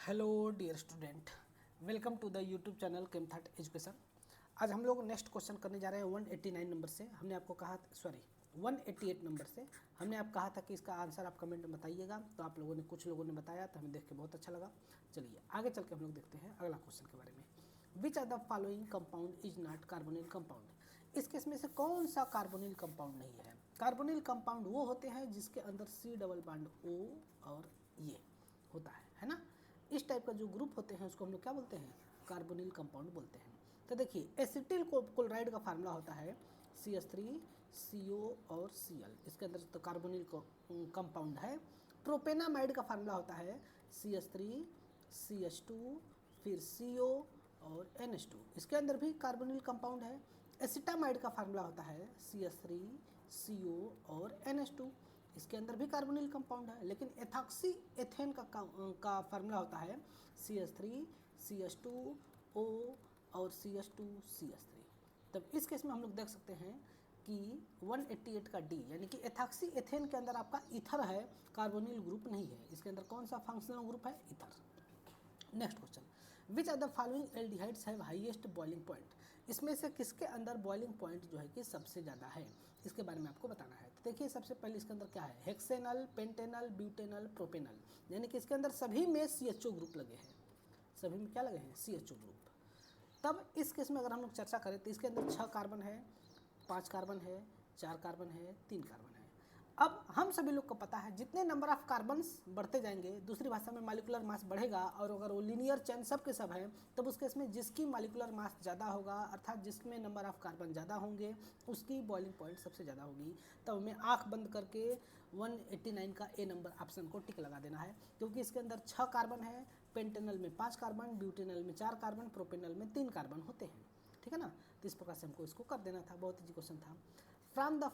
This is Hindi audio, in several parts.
Hello dear student, welcome to the YouTube channel केमथाट एजुकेशन। आज हम लोग नेक्स्ट क्वेश्चन करने जा रहे हैं 189 नंबर से। हमने आपको कहा 188 नंबर से हमने आप कहा था कि इसका आंसर आप कमेंट में बताइएगा। तो आप लोगों ने कुछ लोगों ने बताया, तो हमें देख के बहुत अच्छा लगा। चलिए आगे चल के हम लोग देखते हैं अगला क्वेश्चन के बारे में। Which are the following compound is not carbonyl compound. इस केस में से कौन सा कार्बोनिल कंपाउंड नहीं है? कार्बोनिल कंपाउंड वो होते हैं जिसके अंदर C डबल बॉन्ड O और ये होता है ना। इस टाइप का जो ग्रुप होते हैं उसको हम लोग क्या बोलते हैं? कार्बोनिल कंपाउंड बोलते हैं। तो देखिए एसिटिल क्लोराइड का फार्मूला होता है CH3 CO और Cl। इसके अंदर तो कार्बोनिल कंपाउंड है। प्रोपेनामाइड का फार्मूला होता है CH3 CH2 फिर CO और NH2। इसके अंदर भी कार्बोनिल कंपाउंड है। एसिटामाइड का फार्मूला होता है CH3 CO और NH2। इसके अंदर भी कार्बोनिल कंपाउंड है। लेकिन एथॉक्सी एथेन का फार्मूला होता है CH3 CH2O और CH2CH3। तब इस केस में हम लोग देख सकते हैं कि 188 का डी यानी कि एथॉक्सी एथेन के अंदर आपका ईथर है, कार्बोनिल ग्रुप नहीं है। इसके अंदर कौन सा फंक्शनल ग्रुप है? Ether. Next question, which are the following aldehydes have highest boiling point. इसमें से किसके अंदर बॉइलिंग पॉइंट जो है कि सबसे ज़्यादा है, इसके बारे में आपको बताना है। तो देखिए सबसे पहले इसके अंदर क्या है? Hexanal, pentanal, butanal, propanal. यानी कि इसके अंदर सभी में CHO ग्रुप लगे हैं। सभी में क्या लगे हैं? CHO group. तब इस केस में अगर हम लोग चर्चा करें तो इसके अंदर 6 कार्बन है, 5 कार्बन है, 4 कार्बन है, 3 कार्बन है। अब हम सभी लोग को पता है जितने नंबर ऑफ कार्बन्स बढ़ते जाएंगे, दूसरी भाषा में मॉलिक्यूलर मास बढ़ेगा। और अगर वो लीनियर चेन सब के सब हैं तब उस केस में जिसकी मॉलिक्यूलर मास ज़्यादा होगा, अर्थात जिसमें नंबर ऑफ कार्बन ज़्यादा होंगे, उसकी बॉइलिंग पॉइंट सबसे ज़्यादा होगी। तब हमें आँख बंद करके 189 का ए नंबर ऑप्शन को टिक लगा देना है, क्योंकि इसके अंदर 6 कार्बन है, पेंटेनल में 5 कार्बन, ब्यूटेनल में 4 कार्बन, प्रोपेनल में 3 कार्बन होते हैं। ठीक है ना। तो इस प्रकार से हमको इसको कर देना था। बहुत ईजी क्वेश्चन था। From the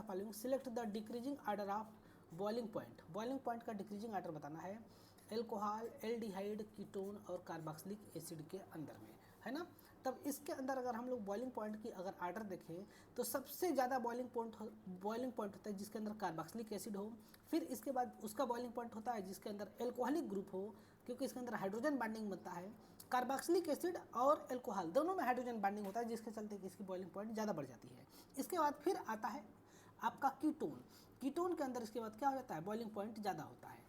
following select the decreasing order of boiling point. Boiling point का डिक्रीजिंग ऑर्डर बताना है एल्कोहल, एल्डिहाइड, कीटोन और कार्बोक्सिलिक एसिड के अंदर में, है ना। तब इसके अंदर अगर हम लोग बॉइलिंग पॉइंट की अगर ऑर्डर देखें तो सबसे ज़्यादा बॉइलिंग पॉइंट होता है जिसके अंदर कार्बोक्सिलिक एसिड हो। फिर इसके बाद उसका बॉइलिंग पॉइंट होता है जिसके अंदर एल्कोहलिक ग्रुप हो, क्योंकि इसके अंदर हाइड्रोजन बॉन्डिंग बनता है। कार्बोक्सिलिक एसिड और एल्कोहल दोनों में हाइड्रोजन बॉन्डिंग होता है, जिसके चलते कि इसकी बॉइलिंग पॉइंट ज़्यादा बढ़ जाती है। इसके बाद फिर आता है आपका कीटोन। कीटोन के अंदर इसके बाद क्या हो जाता है? बॉइलिंग पॉइंट ज़्यादा होता है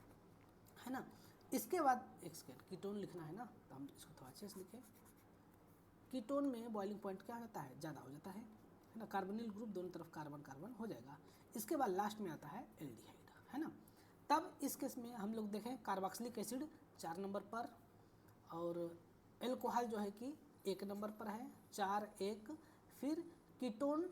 ना। इसके बाद एक सेकेंड, कीटोन लिखना है ना, तो हम इसको थोड़ा अच्छे से लिखें। कीटोन में बॉइलिंग पॉइंट क्या हो जाता है? ज़्यादा हो जाता है ना। कार्बोनिल ग्रुप दोनों तरफ कार्बन कार्बन हो जाएगा। इसके बाद लास्ट में आता है एल्डिहाइड, है ना। तब इस केस में हम लोग देखें कार्बोक्सिलिक एसिड 4 नंबर पर, और एल्कोहल जो है कि 1 नंबर पर है, 4 1। फिर कीटोन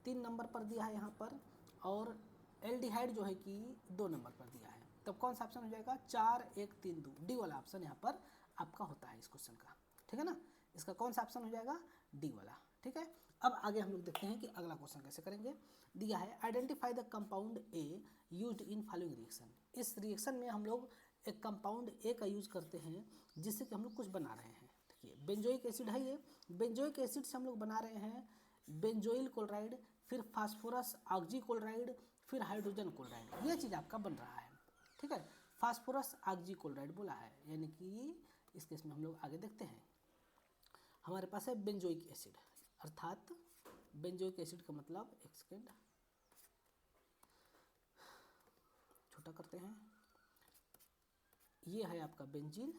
3 नंबर पर दिया है यहाँ पर, और एल्डिहाइड जो है कि 2 नंबर पर दिया है। तब कौन सा ऑप्शन हो जाएगा? 4 1 3 2, डी वाला ऑप्शन यहाँ पर आपका होता है इस क्वेश्चन का। ठीक है ना। इसका कौन सा ऑप्शन हो जाएगा? डी वाला। ठीक है। अब आगे हम लोग देखते हैं कि अगला क्वेश्चन कैसे करेंगे। दिया है identify the compound A used in following reaction. इस रिएक्शन में हम लोग एक कंपाउंड ए का यूज करते हैं जिससे कि हम लोग कुछ बना रहे हैं। देखिए बेंजोइक एसिड है ये। बेंजोइक एसिड से हम लोग बना रहे हैं बेंजोइल क्लोराइड, फिर फास्फोरस ऑक्जी क्लोराइड, फिर हाइड्रोजन क्लोराइड। ये चीज़ आपका बन रहा है। ठीक है। फास्फोरस ऑक्जी क्लोराइड बोला है, यानी कि इस केस में हम लोग आगे देखते हैं। हमारे पास है बेंजोइक एसिड, अर्थात बेंजोइक एसिड का मतलब, एक सेकेंड छोटा करते हैं, ये है आपका बेंजीन।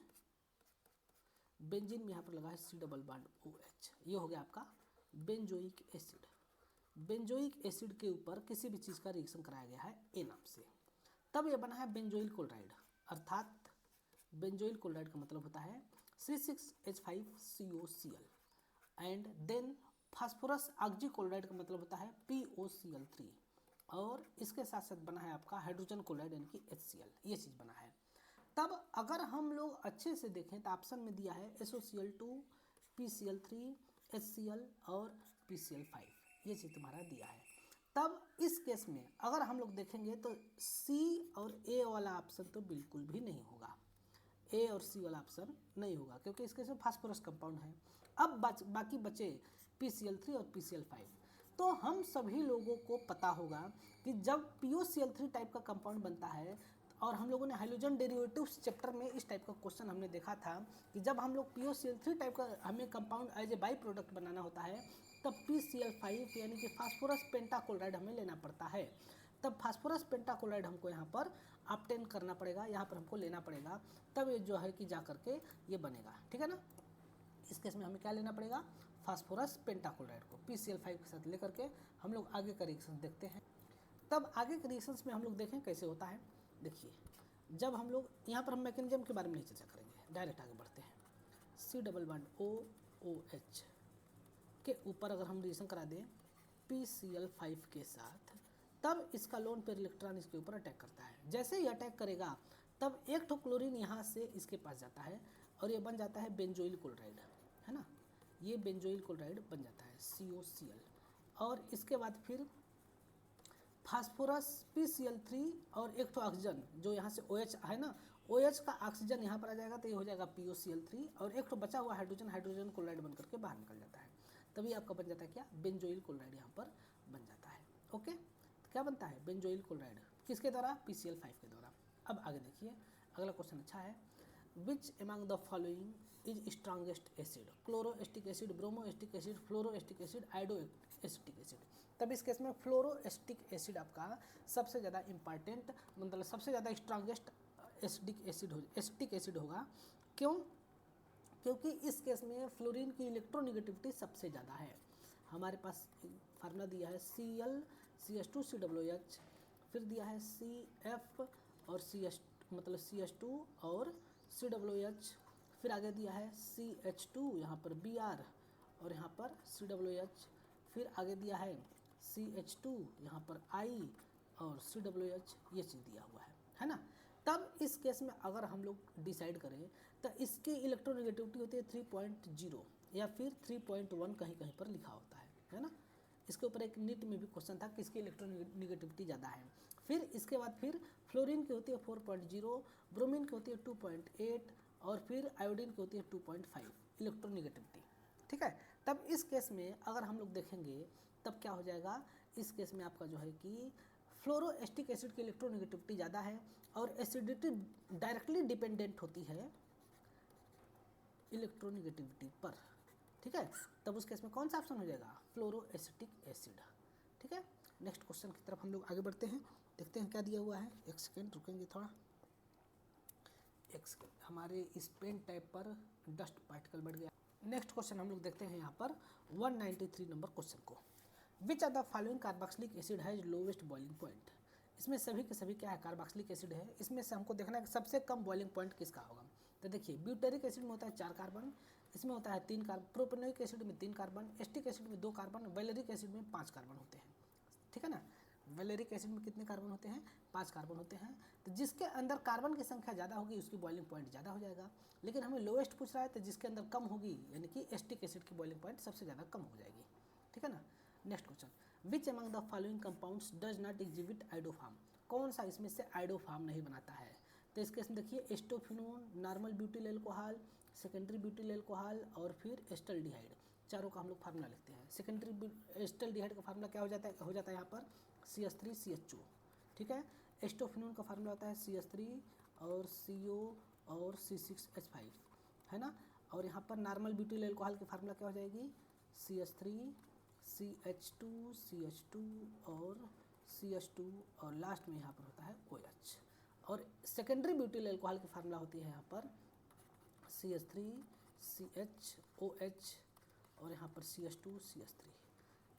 बेंजीन में यहाँ पर लगा है C डबल बॉन्ड OH। ये हो गया आपका बेंजोइक एसिड। बेंजोइक एसिड के ऊपर किसी भी चीज़ का रिएक्शन कराया गया है ए नाम से, तब ये बना है बेंजोइल क्लोराइड। अर्थात बेंजोइल क्लोराइड का मतलब होता है C6H5COCl। And then phosphorus oxy chloride का मतलब होता है POCl3। और इसके साथ साथ बना है आपका हाइड्रोजन क्लोराइड यानी कि HCl। ये चीज़ बना है। तब अगर हम लोग अच्छे से देखें तो ऑप्शन में दिया है SOCl2, PCl3, HCl और PCl5। ये चीज़ तुम्हारा दिया है। तब इस केस में अगर हम लोग देखेंगे तो C और A वाला ऑप्शन तो बिल्कुल भी नहीं होगा। ए और सी वाला ऑप्शन नहीं होगा, क्योंकि इसके से फास्फोरस कंपाउंड है। अब बाकी बचे PCl3 और PCl5। तो हम सभी लोगों को पता होगा कि जब POCl3 टाइप का कंपाउंड बनता है और हम लोगों ने हाइड्रोजन डेरिवेटिव्स चैप्टर में इस टाइप का क्वेश्चन हमने देखा था कि जब हम लोग POCl3 टाइप का हमें compound as a by product बनाना होता है तब PCl5 यानी कि फास्फोरस पेंटाक्लोराइड हमें लेना पड़ता है। तब फास्फोरस पेंटाक्लोराइड हमको यहाँ पर ऑब्टेन करना पड़ेगा, यहाँ पर हमको लेना पड़ेगा, तब ये जो है कि जा करके ये बनेगा। ठीक है ना। इस केस में हमें क्या लेना पड़ेगा, फास्फोरस पेंटाक्लोराइड को PCl5 के साथ लेकर के हम लोग आगे का रिएक्शन देखते हैं। तब आगे के रिएक्शंस में हम लोग देखें कैसे होता है। देखिए जब हम लोग यहाँ पर हम मैकेनिज्म के बारे में नहीं चर्चा करेंगे, डायरेक्ट आगे बढ़ते हैं। C डबल बॉन्ड OOH के ऊपर अगर हम रिएक्शन करा दें PCl5 के साथ, तब इसका लोन पेयर इलेक्ट्रॉन इसके ऊपर अटैक करता है। जैसे ही अटैक करेगा तब एक ठो क्लोरीन यहाँ से इसके पास जाता है और ये बन जाता है बेंजोइल क्लोराइड, है ना। ये बेंजोइल क्लोराइड बन जाता है COCl। और इसके बाद फिर फास्फोरस PCl3 और एक ठो ऑक्सीजन जो यहाँ से OH है ना, OH का ऑक्सीजन यहाँ पर आ जाएगा तो ये हो जाएगा POCl3 और एक ठो बचा हुआ हाइड्रोजन क्लोराइड बन करके बाहर निकल जाता है। तभी आपका बन जाता है क्या, बेंजोइल क्लोराइड यहाँ पर बन जाता है। ओके, तो क्या बनता है बेंजोइल क्लोराइड, किसके द्वारा, PCl5 के द्वारा। अब आगे देखिए अगला क्वेश्चन अच्छा है। Which among the following is strongest acid, chloroacetic acid, bromoacetic acid, fluoroacetic acid, iodoacetic acid. तब इस केस में फ्लोरोएस्टिक एसिड आपका सबसे ज़्यादा इंपॉर्टेंट, मतलब सबसे ज़्यादा स्ट्रॉन्गेस्ट एसिटिक एसिड होगा। क्यों, क्योंकि इस केस में फ्लोरीन की इलेक्ट्रोनिगेटिविटी सबसे ज़्यादा है। हमारे पास फार्मूला दिया है ClCH2COOH, फिर दिया है CF और CH2 और COOH, फिर आगे दिया है CH2 यहाँ पर Br और यहाँ पर COOH, फिर आगे दिया है CH2 यहाँ पर I और COOH, ये चीज़ दिया हुआ है ना। तब इस केस में अगर हम लोग डिसाइड करें तो इसकी इलेक्ट्रोनेगेटिविटी होती है 3.0 या फिर 3.1 कहीं कहीं पर लिखा होता है ना। इसके ऊपर एक नीट में भी क्वेश्चन था कि इसकी इलेक्ट्रोनेगेटिविटी ज़्यादा है। फिर इसके बाद फिर फ्लोरीन की होती है 4.0, ब्रोमीन की होती है 2.8 और फिर आयोडीन की होती है 2.5 इलेक्ट्रोनेगेटिविटी। ठीक है, तब इस केस में अगर हम लोग देखेंगे तब क्या हो जाएगा, इस केस में आपका जो है कि फ्लोरोएस्टिक एसिड की इलेक्ट्रोनेगेटिविटी ज़्यादा है और एसिडिटी डायरेक्टली डिपेंडेंट होती है इलेक्ट्रोनेगेटिविटी पर। ठीक है, तब उस केस में कौन सा ऑप्शन हो जाएगा, फ्लोरोएस्टिक एसिड। ठीक है, नेक्स्ट क्वेश्चन की तरफ हम लोग आगे बढ़ते हैं, देखते हैं क्या दिया हुआ है। एक सेकेंड रुकेंगे थोड़ा, एक सेकेंड, हमारे इस पेन टैब पर डस्ट पार्टिकल बढ़ गया। नेक्स्ट क्वेश्चन हम लोग देखते हैं यहाँ पर 193 नंबर क्वेश्चन को। Which are the following carboxylic acid has lowest boiling point. इसमें सभी के सभी क्या है, कार्बोक्सिलिक एसिड है। इसमें से हमको देखना है कि सबसे कम बॉइलिंग पॉइंट किसका होगा। तो देखिए ब्यूटेरिक एसिड में होता है 4 कार्बन, इसमें होता है 3 कार्बन, प्रोपेनोइक एसिड में 3 कार्बन, एस्टिक एसिड में 2 कार्बन, वैलेरिक एसिड में 5 कार्बन होते हैं। ठीक है ना, वैलेरिक एसिड में कितने कार्बन होते हैं, 5 कार्बन होते हैं। तो जिसके अंदर कार्बन की संख्या ज़्यादा होगी उसकी बॉइलिंग पॉइंट ज़्यादा हो जाएगा। लेकिन हमें लोएस्ट पूछ रहा है तो जिसके अंदर कम होगी यानी कि एस्टिक एसिड की बॉइलिंग पॉइंट सबसे ज़्यादा कम हो जाएगी। ठीक है ना। Next question, which among the following compounds does not exhibit iodoform. कौन सा इसमें से आइडोफार्म नहीं बनाता है। तो इसके इसमें देखिए acetophenone, normal butyl alcohol, secondary butyl alcohol और फिर एस्टल्डिहाइड, चारों का हम लोग फार्मूला लिखते हैं। सेकेंडरी एस्टल्डिहाइड का फार्मूला क्या हो जाता है यहाँ पर CH3CH2। ठीक है, एस्टोफिनोन का फार्मूला होता है CH3 और CO और C6H5, है ना। और यहाँ पर नॉर्मल ब्यूटिल एल्कोहल की फार्मूला क्या हो जाएगी CH3 CH2 और CH2 और लास्ट में यहाँ पर होता है OH। और सेकेंडरी ब्यूटिल एल्कोहल की फार्मूला होती है यहाँ पर CH3 CHOH और यहाँ पर CH2 CH3।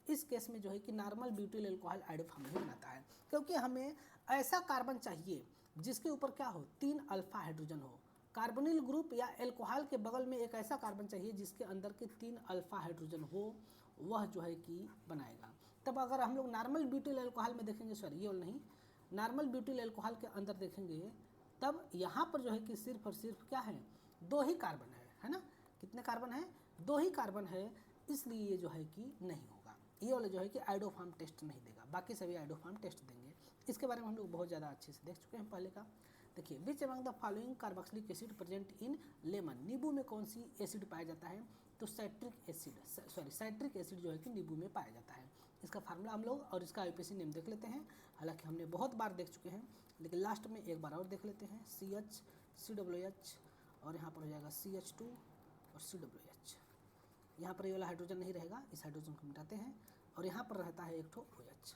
इस केस में जो है कि नॉर्मल ब्यूटिल एल्कोहल आइडोफार्म नहीं बनाता है, क्योंकि हमें ऐसा कार्बन चाहिए जिसके ऊपर क्या हो, 3 अल्फा हाइड्रोजन हो। कार्बोनिल ग्रुप या एल्कोहल के बगल में एक ऐसा कार्बन चाहिए जिसके अंदर के 3 अल्फा हाइड्रोजन हो, वह जो है कि बनाएगा। तब अगर हम लोग नॉर्मल ब्यूटिल एल्कोहल में देखेंगे, सॉरी ये वाला नहीं, नॉर्मल ब्यूटिल एल्कोहल के अंदर देखेंगे तब यहाँ पर जो है कि सिर्फ और सिर्फ क्या है, 2 ही कार्बन है ना। कितने कार्बन है, 2 ही कार्बन है, इसलिए ये जो है कि नहीं होगा। ये वाला जो है कि आइडोफार्म टेस्ट नहीं देगा, बाकी सभी आइडोफार्म टेस्ट देंगे। इसके बारे में हम लोग बहुत ज़्यादा अच्छे से देख चुके हैं पहले का। देखिए विच among the following carboxylic acid present in lemon. नींबू में कौन सी एसिड पाया जाता है, तो साइट्रिक एसिड जो है कि नींबू में पाया जाता है। इसका फार्मूला हम लोग और इसका IUPAC नेम देख लेते हैं। हालांकि हमने बहुत बार देख चुके हैं, लेकिन लास्ट में एक बार और देख लेते हैं। CH COOH और यहाँ पर हो जाएगा CH2 और COOH। यहाँ पर ये वाला हाइड्रोजन नहीं रहेगा, इस हाइड्रोजन को मिटाते हैं और यहाँ पर रहता है एक ठो OH,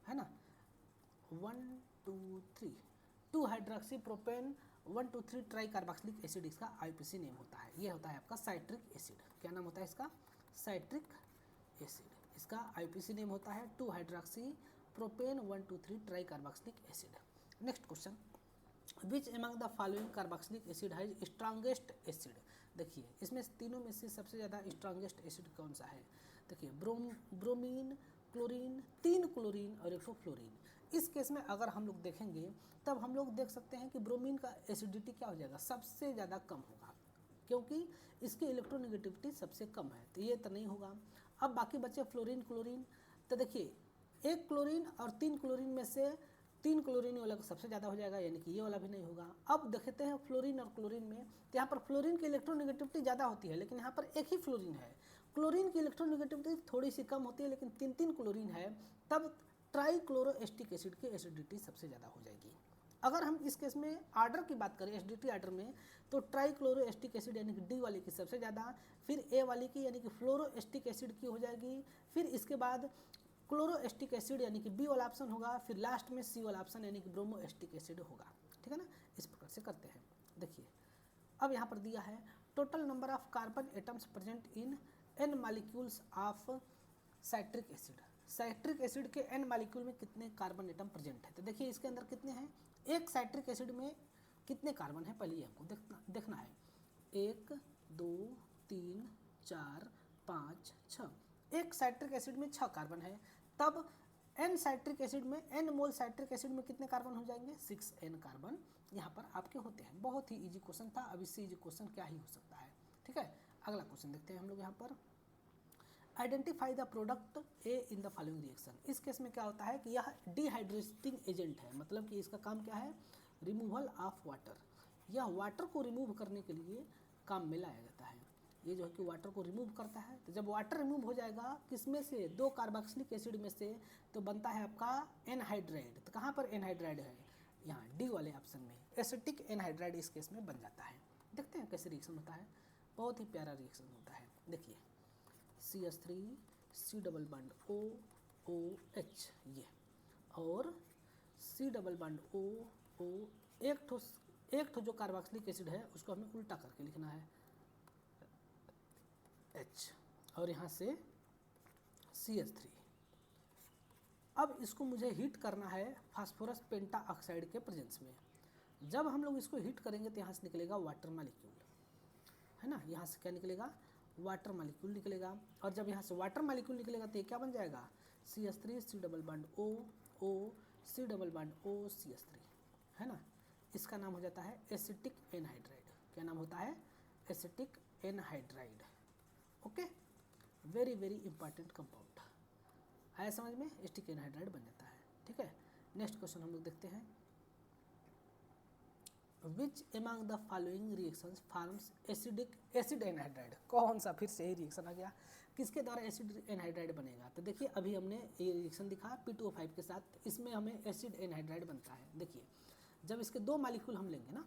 है ना। 1 2 3 2 hydroxy propane 1 2 3 try carboxylic acid इसका IUPAC नेम होता है। ये होता है आपका साइट्रिक एसिड। क्या नाम होता है इसका? Citric acid. इसका IUPAC नेम होता है 2 hydroxy propane 1 2 3 try carboxylic acid. Next question, which among the following carboxylic acid है स्ट्रॉन्गेस्ट एसिड। देखिए इसमें तीनों में से सबसे ज़्यादा स्ट्रॉन्गेस्ट एसिड कौन सा है? देखिए ब्रोमीन, क्लोरीन, 3 क्लोरीन और 1 फ्लोरीन। इस केस में अगर हम लोग देखेंगे तब हम लोग देख सकते हैं कि ब्रोमीन का एसिडिटी क्या हो जाएगा? सबसे ज़्यादा कम होगा, क्योंकि इसकी इलेक्ट्रोनेगेटिविटी सबसे कम है, तो ये तो नहीं होगा। अब बाकी बचे फ्लोरीन, क्लोरीन। तो देखिए 1 क्लोरीन और 3 क्लोरीन में से 3 क्लोरीन वाला सबसे ज़्यादा हो जाएगा, यानी कि ये वाला भी नहीं होगा। अब देखते हैं फ्लोरीन और क्लोरीन में, तो यहाँ पर फ्लोरीन की इलेक्ट्रोनेगेटिविटी ज़्यादा होती है, लेकिन यहाँ पर एक ही फ्लोरीन है। क्लोरीन की इलेक्ट्रोनेगेटिविटी थोड़ी सी कम होती है, लेकिन 3 क्लोरीन है, तब ट्राइक्लोरोएस्टिक एसिड की एसिडिटी सबसे ज़्यादा हो जाएगी। अगर हम इस केस में आर्डर की बात करें, एसिडिटी आर्डर में, तो ट्राइक्लोरोएस्टिक एसिड यानी कि डी वाली की सबसे ज़्यादा, फिर ए वाली की यानी कि फ्लोरोएस्टिक एसिड की हो जाएगी, फिर इसके बाद क्लोरोएस्टिक एसिड यानी कि बी वाला ऑप्शन होगा, फिर लास्ट में सी वाला ऑप्शन यानी कि ब्रोमोएस्टिक एसिड होगा। ठीक है ना, इस प्रकार से करते हैं। देखिए अब यहाँ पर दिया है total number of carbon atoms present in n molecules of citric acid. Citric acid के n मॉलिक्यूल में कितने कार्बन एटम प्रेजेंट है? तो देखिए इसके अंदर कितने हैं, एक साइट्रिक एसिड में कितने कार्बन है पहले ये हमको देखना है। 1 2 3 4 5 6, एक साइट्रिक एसिड में 6 कार्बन है। तब n साइट्रिक एसिड में, n मोल साइट्रिक एसिड में कितने कार्बन हो जाएंगे? 6n कार्बन यहाँ पर आपके होते हैं। बहुत ही इजी क्वेश्चन था, अब इससे इजी क्वेश्चन क्या ही हो सकता है। ठीक है, अगला क्वेश्चन देखते हैं हम लोग यहाँ पर। Identify the product A in the following reaction. इस केस में क्या होता है कि यह डिहाइड्रेटिंग एजेंट है, मतलब कि इसका काम क्या है? Removal of water. यह वाटर को रिमूव करने के लिए काम में लाया जाता है। ये जो है कि वाटर को रिमूव करता है। तो जब वाटर रिमूव हो जाएगा किसमें से? 2 कार्बोक्सिलिक एसिड में से, तो बनता है आपका एनहाइड्राइड। तो कहाँ पर एनहाइड्राइड है? यहाँ डी वाले ऑप्शन में एसिटिक एनहाइड्राइड इस केस में बन जाता है। देखते हैं कैसे रिएक्शन होता है, बहुत ही प्यारा रिएक्शन होता है। देखिए CH3 C double bond OOH ये, और C डबल बॉन्ड O एक ठो जो कार्बोक्सिलिक एसिड है उसको हमें उल्टा करके लिखना है H, और यहाँ से CH3। अब इसको मुझे हीट करना है फास्फोरस पेंटा ऑक्साइड के प्रेजेंस में। जब हम लोग इसको हीट करेंगे तो यहाँ से निकलेगा वाटर मॉलिक्यूल, है ना। यहाँ से क्या निकलेगा? वाटर मॉलिक्यूल निकलेगा। और जब यहाँ से वाटर मॉलिक्यूल निकलेगा तो ये क्या बन जाएगा? CH3 C double bond O C double bond O CH3, है ना। इसका नाम हो जाता है एसिटिक एनहाइड्राइड। क्या नाम होता है? Acetic anhydride. Okay, very very important compound. आया समझ में? एसिटिक एनहाइड्राइड बन जाता है। ठीक है, नेक्स्ट क्वेश्चन हम लोग देखते हैं। Which among the following reactions forms acid anhydride. कौन सा फिर से ही रिएक्शन आ गया? किसके द्वारा एसिड एनहाइड्राइड बनेगा? तो देखिए अभी हमने ये रिएक्शन दिखा P2O5 के साथ, इसमें हमें एसिड एनहाइड्राइड बनता है। देखिए जब इसके 2 मॉलिक्यूल हम लेंगे ना,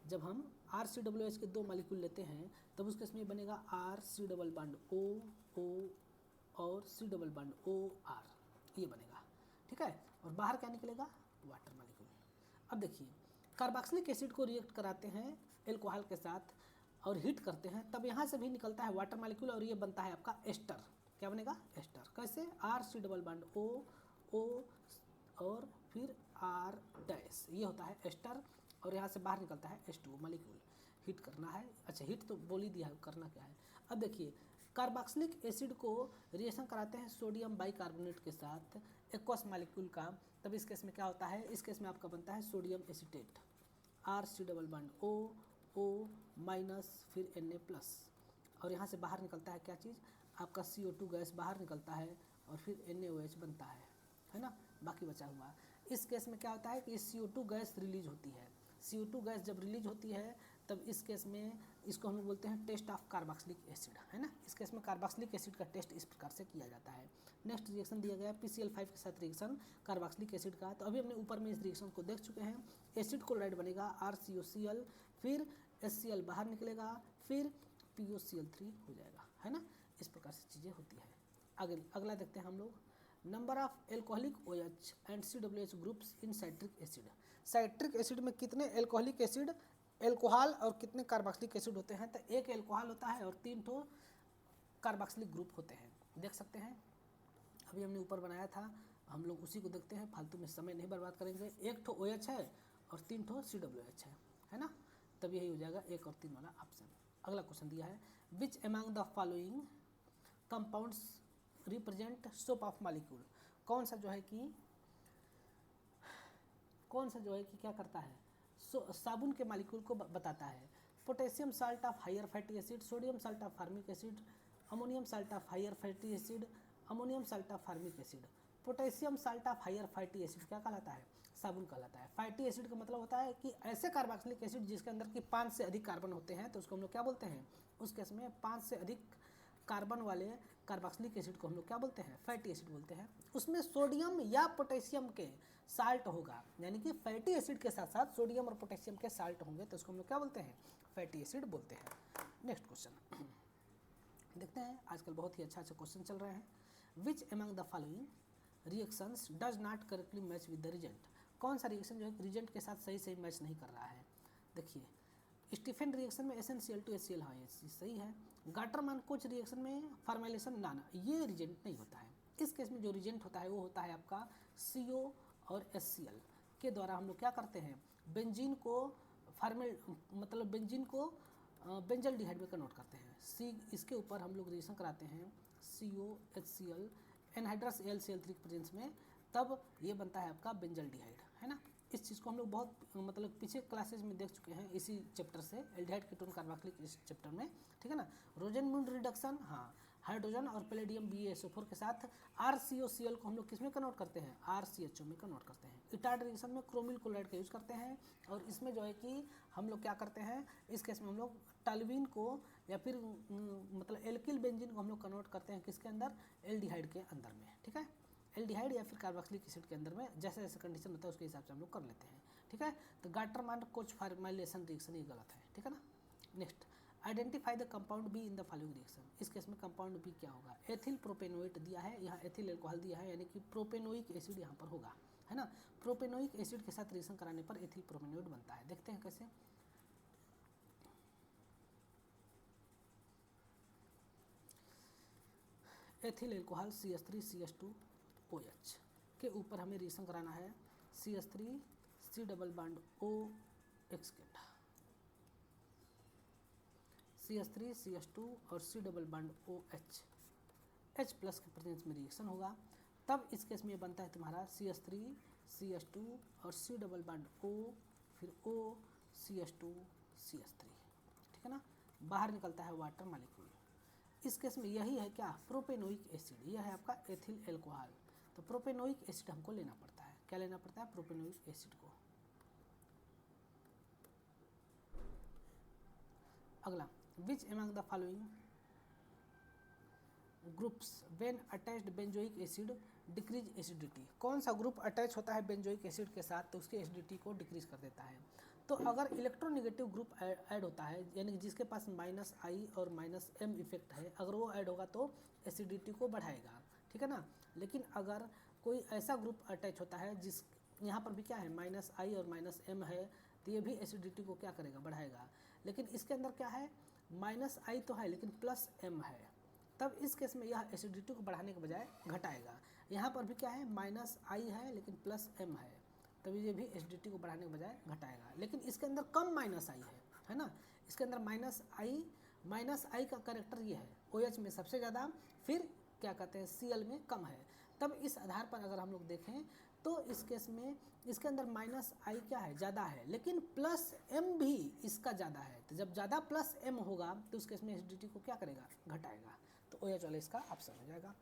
जब हम RCOOH के 2 मॉलिक्यूल लेते हैं तब उसके इसमें बनेगा RC डबल बॉन्ड O और C डबल बॉन्ड OR, ये बनेगा। ठीक है, और बाहर क्या निकलेगा? Water molecule. अब देखिए कार्बोक्सिलिक एसिड को रिएक्ट कराते हैं एल्कोहल के साथ और हीट करते हैं, तब यहाँ से भी निकलता है वाटर मॉलिक्यूल और ये बनता है आपका एस्टर। क्या बनेगा? एस्टर। कैसे? RC डबल बॉन्ड O और फिर R डैश, ये होता है एस्टर, और यहाँ से बाहर निकलता है H2 मॉलिक्यूल। हीट करना है। अच्छा हीट तो बोल ही दिया है, करना क्या है। अब देखिए कार्बोक्सिलिक एसिड को रिएक्शन कराते हैं सोडियम बाइकार्बोनेट के साथ एक्वस मॉलिक्यूल का, तब इस केस में क्या होता है? इस केस में आपका बनता है sodium acetate, RC double bond O minus फिर Na प्लस, और यहाँ से बाहर निकलता है क्या चीज़? आपका CO2 गैस बाहर निकलता है और फिर NaOH बनता है ना, बाकी बचा हुआ। इस केस में क्या होता है कि CO2 गैस रिलीज होती है। CO2 गैस जब रिलीज होती है तब इस केस में इसको हम लोग बोलते हैं टेस्ट ऑफ कार्बोक्सिलिक एसिड, है ना। इस केस में कार्बोक्सिलिक एसिड का टेस्ट इस प्रकार से किया जाता है। नेक्स्ट रिएक्शन दिया गया है PCl5 के साथ रिएक्शन कार्बोक्सिलिक एसिड का। तो अभी हमने ऊपर में इस रिएक्शन को देख चुके हैं। एसिड क्लोराइड बनेगा RCOCl, फिर HCl बाहर निकलेगा, फिर POCl3 हो जाएगा, है ना। इस प्रकार से चीज़ें होती है। अगला देखते हैं हम लोग, number of alcoholic OH and COH groups in citric acid. Citric acid में कितने एल्कोहलिक एसिड, एल्कोहल और कितने कार्बोक्सिलिक एसिड होते हैं? तो एक एल्कोहल होता है और 3 ठो कार्बोक्सिलिक ग्रुप होते हैं, देख सकते हैं। अभी हमने ऊपर बनाया था, हम लोग उसी को देखते हैं, फालतू में समय नहीं बर्बाद करेंगे। 1 ठो OH है और 3 ठो COH है ना। तब यही हो जाएगा 1 और 3 वाला ऑप्शन। अगला क्वेश्चन दिया है, which among the following compounds represent soap of molecule. कौन सा जो है कि क्या करता है, साबुन के मॉलिक्यूल को बताता है। Potassium salt of higher fatty acid, sodium salt of formic acid, ammonium salt of higher fatty acid, ammonium salt of formic acid. Potassium salt of higher fatty acid क्या कहलाता है? साबुन कहलाता है। फैटी एसिड का मतलब होता है कि ऐसे कार्बोक्सिलिक एसिड जिसके अंदर कि 5 से अधिक कार्बन होते हैं, तो उसको हम लोग क्या बोलते हैं? उस केस में 5 से अधिक कार्बन वाले कार्बोक्सिलिक एसिड को हम लोग क्या बोलते हैं? फैटी एसिड बोलते हैं। उसमें सोडियम या पोटेशियम के साल्ट होगा, यानी कि फैटी एसिड के साथ साथ सोडियम और पोटेशियम के साल्ट होंगे, तो उसको हम लोग क्या बोलते हैं? फैटी एसिड बोलते हैं। नेक्स्ट क्वेश्चन देखते हैं। आजकल बहुत ही अच्छा क्वेश्चन चल रहे हैं। Which among the following reactions does not correctly match with the reagent. कौन सा रिएक्शन जो है रिजेंट के साथ सही मैच नहीं कर रहा है? देखिए, स्टीफन रिएक्शन में SnCl2 HCl, हाँ ये चीज़ सही है। गाटरमान कोच रिएक्शन में फॉर्मेलेशन नाना, ये रिजेंट नहीं होता है। इस केस में जो रिजेंट होता है वो होता है आपका CO और HCl के द्वारा हम लोग क्या करते हैं? बेंजीन को बेंजीन को बेंजल्डिहाइड में कन्वर्ट करते हैं। इसके ऊपर हम लोग रिएक्शन कराते हैं CO HCl एनहाइड्रस AlCl3 के प्रेजेंस में, तब ये बनता है आपका बेंजल्डिहाइड, है ना। इस चीज़ को हम लोग बहुत पीछे क्लासेज में देख चुके हैं, इसी चैप्टर से, एल्डिहाइड कीटोन कार्बोक्सिलिक इस चैप्टर में, ठीक है ना। रोजेनम्यून रिडक्शन, हाँ, हाइड्रोजन और पैलेडियम BaSO4 के साथ RCOCl को हम लोग किस में कन्वर्ट करते हैं? RCHO में कन्वर्ट करते हैं। इटार्ड रिएक्शन में क्रोमिल क्लोराइड का यूज करते हैं, और इसमें जो है कि हम लोग क्या करते हैं, इस केस में हम लोग टॉल्यूइन को या फिर एल्किल बेंजीन को हम लोग कन्वर्ट करते हैं किसके अंदर? एल्डिहाइड के अंदर में, ठीक है। एल्डिहाइड या फिर कार्बोक्सिलिक एसिड के अंदर में जैसे जैसे कंडीशन होता है उसके हिसाब से हम लोग कर लेते हैं, ठीक है। तो गाटरमान कोच फॉर्मेलेशन रिएक्शन ये गलत है, ठीक है ना। Next, identify the compound be in the following reaction. इस केस में कंपाउंड बी क्या होगा? एथिल प्रोपेनोएट दिया है, यहाँ एथिल एल्कोहल दिया है, यानी कि प्रोपेनोइक एसिड यहाँ पर होगा, है ना। प्रोपेनोइक एसिड के साथ रिएक्शन कराने पर एथिल प्रोपेनोएट बनता है। देखते हैं कैसे। एथिल एल्कोहल CH3CH2OH के ऊपर हमें रिएक्शन कराना है CH3 C double bond OH के CH3 CH2 और C double bond OH H plus के प्रेजेंस में रिएक्शन होगा, तब इस केस में बनता है तुम्हारा CH3 CH2 और C डबल बॉन्ड O, फिर O CH2 CH3, ठीक है ना। बाहर निकलता है वाटर मॉलिक्यूल। इस केस में यही है क्या? प्रोपेनोइक एसिड, यह है आपका एथिल एल्कोहल। तो प्रोपेनोइक एसिड हमको लेना पड़ता है। क्या लेना पड़ता है? प्रोपेनोइक एसिड को। अगला, विच among the following groups when attached benzoic acid decrease acidity. कौन सा ग्रुप अटैच होता है बेंजोइक एसिड के साथ तो उसकी एसिडिटी को डिक्रीज कर देता है? तो अगर इलेक्ट्रोनेगेटिव ग्रुप ऐड होता है, यानी कि जिसके पास -I और -M इफेक्ट है, अगर वो ऐड होगा तो एसिडिटी को बढ़ाएगा, ठीक है ना। लेकिन अगर कोई ऐसा ग्रुप अटैच होता है जिस यहाँ पर भी क्या है, -I और -M है, तो ये भी एसिडिटी को क्या करेगा? बढ़ाएगा। लेकिन इसके अंदर क्या है? -I तो है लेकिन +M है, तब इस केस में यह एसिडिटी को बढ़ाने के बजाय घटाएगा। यहाँ पर भी क्या है? -I है लेकिन +M है, तभी ये भी एसिडिटी को बढ़ाने के बजाय घटाएगा। लेकिन इसके अंदर कम -I है ना। इसके अंदर -I का कैरेक्टर ये है, OH में सबसे ज़्यादा, फिर क्या कहते हैं Cl में कम है। तब इस आधार पर अगर हम लोग देखें तो इस केस में इसके अंदर -I क्या है? ज़्यादा है, लेकिन +M भी इसका ज़्यादा है। तो जब ज़्यादा +M होगा तो उस केस में एसिडिटी को क्या करेगा? घटाएगा। तो OH वाला इसका ऑप्शन हो जाएगा।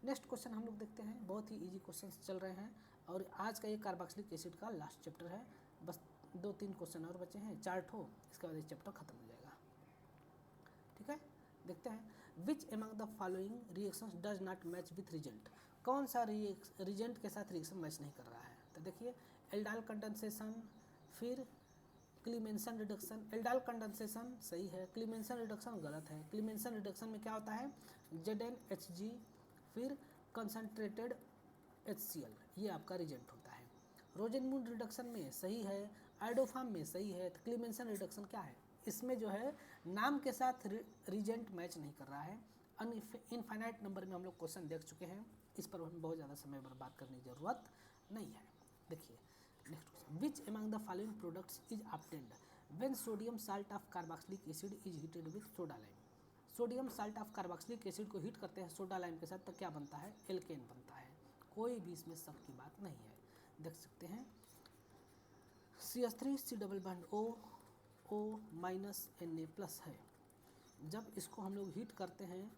नेक्स्ट क्वेश्चन हम लोग देखते हैं, बहुत ही इजी क्वेश्चन चल रहे हैं, और आज का ये कार्बोक्सिलिक एसिड का लास्ट चैप्टर है, बस 2-3 क्वेश्चन और बचे हैं, 4 ठो, इसके बाद ये चैप्टर खत्म हो जाएगा। ठीक है, देखते हैं। Which among the following reactions does not match with reagent, कौन सा रिजेंट के साथ रिएक्शन मैच नहीं कर रहा है। तो देखिए, एल्डाइल कंडेंसेशन, फिर क्लीमेंसन रिडक्शन। एल्डाइल कंडेंसेशन सही है, क्लीमेंसन रिडक्शन गलत है। क्लीमेंसन रिडक्शन में क्या होता है, ZnHg, फिर कंसनट्रेटेड HCl, ये आपका रिजेंट होता है। रोजेनमूड रिडक्शन में सही है, आइडोफार्म में सही है। तो क्लीमेंसन रिडक्शन क्या है, इसमें जो है नाम के साथ रिजेंट मैच नहीं कर रहा है। इनफाइनाइट नंबर में हम लोग क्वेश्चन देख चुके हैं, इस पर हम बहुत ज़्यादा समय बर्बाद करने की ज़रूरत नहीं है। देखिए next question, which among the following products is obtained when sodium salt of carboxylic acid is heated with soda lime. Sodium salt of carboxylic acid को हीट करते हैं सोडा लाइम के साथ, तो क्या बनता है, एल्केन बनता है। कोई भी इसमें शक की बात नहीं है। देख सकते हैं, CH3 double bond O minus Na+ है। जब इसको हम लोग हीट करते हैं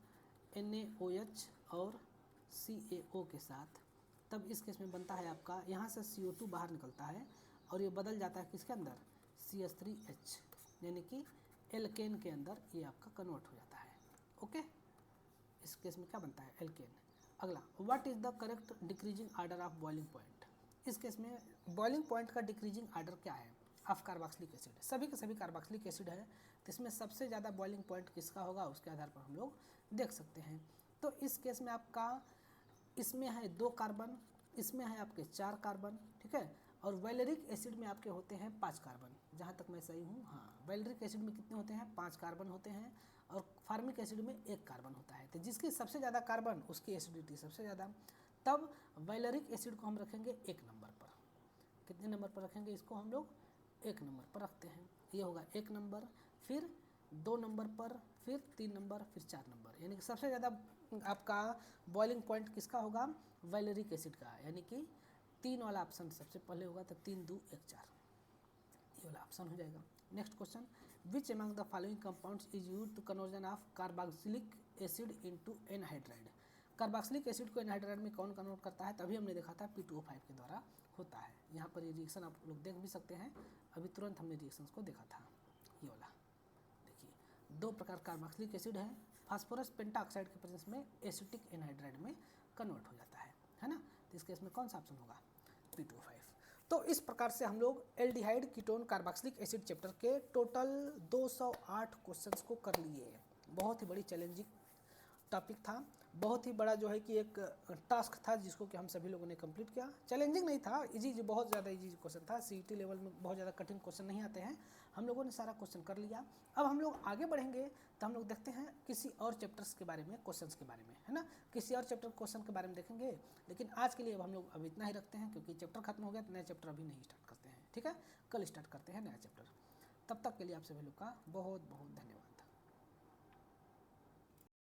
NaOH और CaO के साथ, तब इस केस में बनता है आपका, यहाँ से CO2 बाहर निकलता है और ये बदल जाता है किसके अंदर, CH3H, यानी कि एल्केन के अंदर ये आपका कन्वर्ट हो जाता है। ओके, इस केस में क्या बनता है, एल्केन। अगला, what is the correct decreasing order of boiling point. इस केस में बॉइलिंग पॉइंट का डिक्रीजिंग आर्डर क्या है, ऑफ कार्बोक्सिलिक एसिड। सभी के सभी कार्बोक्सिलिक एसिड है, तो इसमें सबसे ज़्यादा बॉइलिंग पॉइंट किसका होगा, उसके आधार पर हम लोग देख सकते हैं। तो इस केस में आपका, इसमें है 2 कार्बन, इसमें है आपके 4 कार्बन, ठीक है। और वैलेरिक एसिड में आपके होते हैं 5 कार्बन, जहाँ तक मैं सही हूँ। हाँ, वैलेरिक एसिड में कितने होते हैं, 5 कार्बन होते हैं, और फार्मिक एसिड में 1 कार्बन होता है। तो जिसकी सबसे ज़्यादा कार्बन, उसकी एसिडिटी सबसे ज़्यादा। तब वैलेरिक एसिड को हम रखेंगे 1 नंबर पर। कितने नंबर पर रखेंगे इसको, हम लोग 1 नंबर पर रखते हैं। ये होगा 1 नंबर, फिर 2 नंबर पर, फिर 3 नंबर, फिर 4 नंबर। यानी कि सबसे ज़्यादा आपका बॉइलिंग पॉइंट किसका होगा, वैलेरिक एसिड का, यानी कि 3 वाला ऑप्शन सबसे पहले होगा। तो 3 2 1 4, ये वाला ऑप्शन हो जाएगा। Next question, which among the following compounds is used to conversion of carboxylic acid into anhydride. Carboxylic acid को एनहाइड्राइड में कौन कन्वर्ट करता है, तभी हमने देखा था P2O5 के द्वारा होता है। यहाँ पर ये रिएक्शन आप लोग देख भी सकते हैं, अभी तुरंत हमने रिएक्शंस को देखा था। ये वाला देखिए, 2 प्रकार कार्बोक्सिलिक एसिड है, फास्फोरस पेंटाऑक्साइड के प्रेजेंस में एसिटिक एनहाइड्राइड में कन्वर्ट हो जाता है ना। तो इस केस में कौन सा ऑप्शन होगा, P2O5। तो इस प्रकार से हम लोग aldehyde ketone carboxylic acid chapter के टोटल 208 क्वेश्चंस को कर लिए। बहुत ही बड़ी चैलेंजिंग टॉपिक था, बहुत ही बड़ा जो है कि एक टास्क था, जिसको कि हम सभी लोगों ने कंप्लीट किया। चैलेंजिंग नहीं था, इजी, बहुत ज़्यादा इजी क्वेश्चन था। CET लेवल में बहुत ज़्यादा कठिन क्वेश्चन नहीं आते हैं, हम लोगों ने सारा क्वेश्चन कर लिया। अब हम लोग आगे बढ़ेंगे, तो हम लोग देखते हैं किसी और चैप्टर्स के बारे में, क्वेश्चंस के बारे में, है ना। किसी और चैप्टर क्वेश्चन के बारे में देखेंगे, लेकिन आज के लिए अब हम लोग अब इतना ही रखते हैं, क्योंकि चैप्टर खत्म हो गया, तो नया चैप्टर अभी नहीं स्टार्ट करते हैं। ठीक है, कल स्टार्ट करते हैं नया चैप्टर। तब तक के लिए आप सभी लोग का बहुत बहुत धन्यवाद।